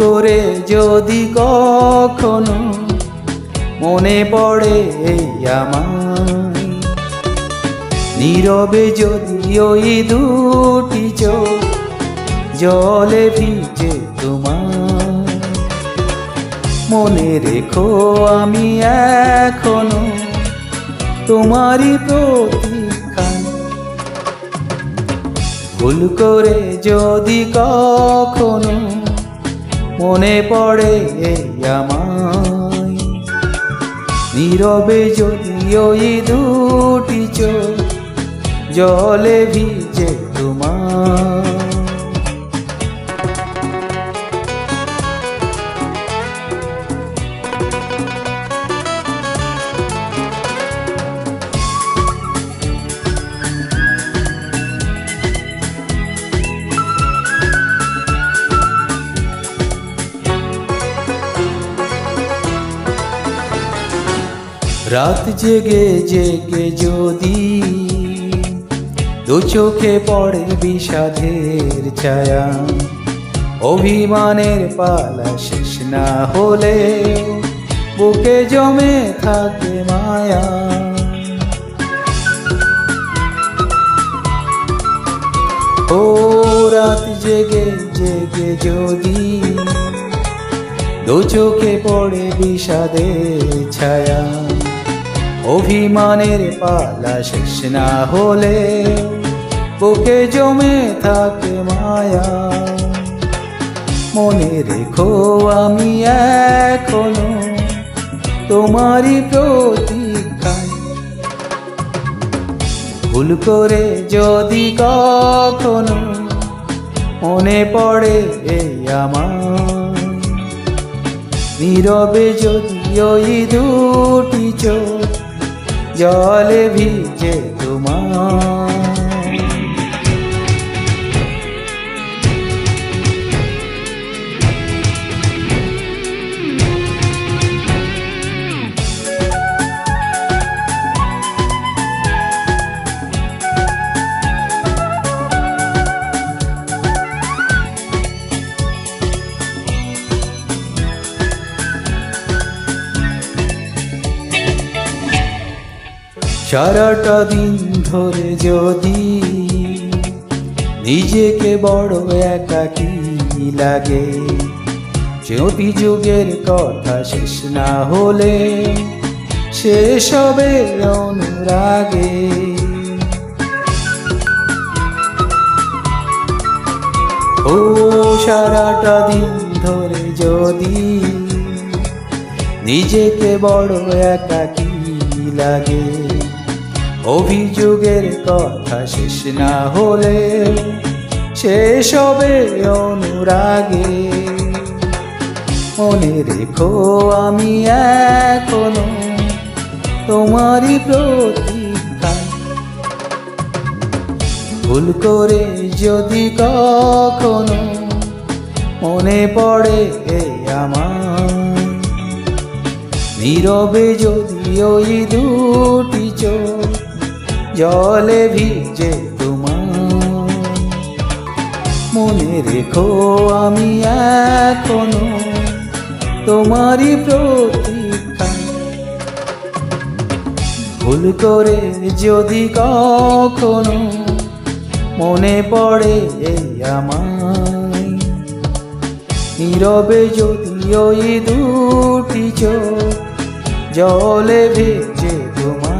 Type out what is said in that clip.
করে যদি কখনো মনে পড়ে আমায়, নীরবে যদি ওই দুটি চোখ জলে ভিজে তোমার, মনে রেখো আমি এখনো তোমারই প্রতীক্ষায়। ভুল করে যদি কখনো মনে পড়ে আমায়, নীরবে যদি ওই দুটি চোখ জলে ভিজে তোমার। রাত জেগে জেগে যদি দু চোখে পড়ে বিষাদের ছায়া, অভিমানের পালা শেষ না হলে বুকে জমে থাকে মায়া। ও রাত জেগে জেগে যদি দু চোখে পড়ে বিষাদের ছায়া, অভিমানের পালা শেষ না হলে বুকে জমে থাকে মায়া। মনে রেখো আমি এখনো তোমারই প্রতীক্ষায়। ভুল করে যদি কখনো মনে পড়ে আমায়, নীরবে যদি ওই দুটি চোখ জলে ভিজে তোমার। সারাটা দিন ধরে যদি নিজেকে বড় একাকী লাগে, যে অভিযোগের কথা শেষ না হলে শেষ হবে অনুরাগে। ও সারাটা দিন ধরে যদি নিজেকে বড় একাকী লাগে, অভিযোগের কথা শেষ না হলে শেষ হবে অনুরাগে। মনে রেখো আমি এখনো তোমারই প্রতীক্ষায়। ভুল করে যদি কখনো মনে পড়ে আমায়, নীরবে যদি ওই দুটি চোখ জলে ভিজে তোমার, মনে রেখো আমি এখনো তোমারই প্রতীক্ষায়। ভুল করে যদি কখনো মনে পড়ে আমায়, নীরবে যদি ওই দুটি চোখ জলে ভিজে তোমার।